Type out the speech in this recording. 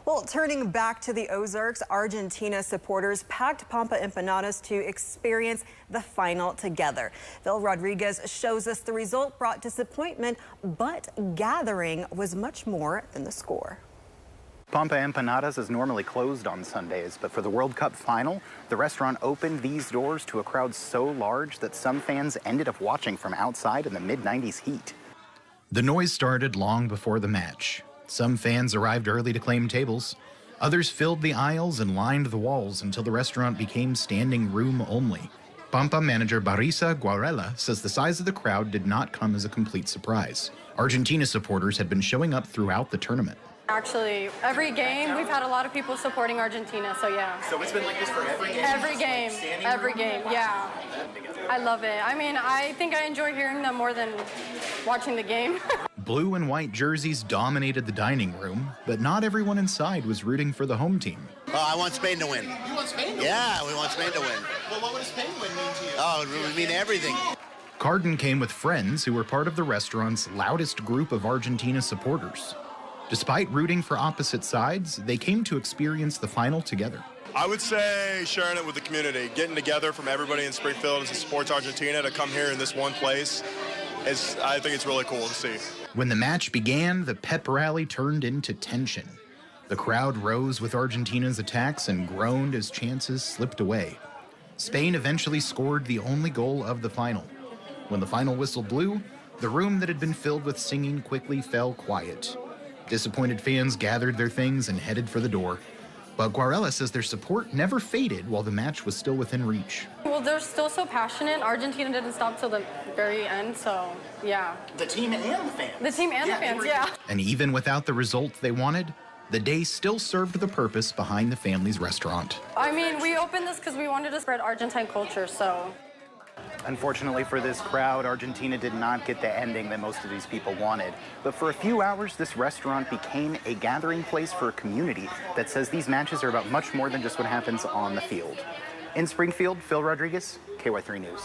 Well, turning back to the Ozarks, Argentina supporters packed Pampa Empanadas to experience the final together. Phil Rodriguez shows us the result brought disappointment, but gathering was much more than the score. Pampa Empanadas is normally closed on Sundays, but for the World Cup final, the restaurant opened these doors to a crowd so large that some fans ended up watching from outside in the mid-90s heat. The noise started long before the match. Some fans arrived early to claim tables. Others filled the aisles and lined the walls until the restaurant became standing room only. Pampa manager Barisa Guarella says the size of the crowd did not come as a complete surprise. Argentina supporters had been showing up throughout the tournament. Actually, every game, we've had a lot of people supporting Argentina, so yeah. So it's been like this for every game? Every game, yeah. I love it. I mean, I think I enjoy hearing them more than watching the game. Blue and white jerseys dominated the dining room, but not everyone inside was rooting for the home team. Oh, I want Spain to win. You want Spain to win? Yeah, we want Spain to win. Well, what would Spain win mean to you? Oh, it would mean everything. Carden came with friends who were part of the restaurant's loudest group of Argentina supporters. Despite rooting for opposite sides, they came to experience the final together. I would say sharing it with the community, getting together from everybody in Springfield as supports Argentina to come here in this one place. I think it's really cool to see. When the match began, the pep rally turned into tension. The crowd rose with Argentina's attacks and groaned as chances slipped away. Spain eventually scored the only goal of the final. When the final whistle blew, the room that had been filled with singing quickly fell quiet. Disappointed fans gathered their things and headed for the door. But Guarella says their support never faded while the match was still within reach. Well, they're still so passionate. Argentina didn't stop till the very end, so yeah. The team and the fans. The team and the fans, yeah. And even without the result they wanted, the day still served the purpose behind the family's restaurant. I mean, we opened this because we wanted to spread Argentine culture, so. Unfortunately for this crowd, Argentina did not get the ending that most of these people wanted. But for a few hours, this restaurant became a gathering place for a community that says these matches are about much more than just what happens on the field. In Springfield, Phil Rodriguez, KY3 News.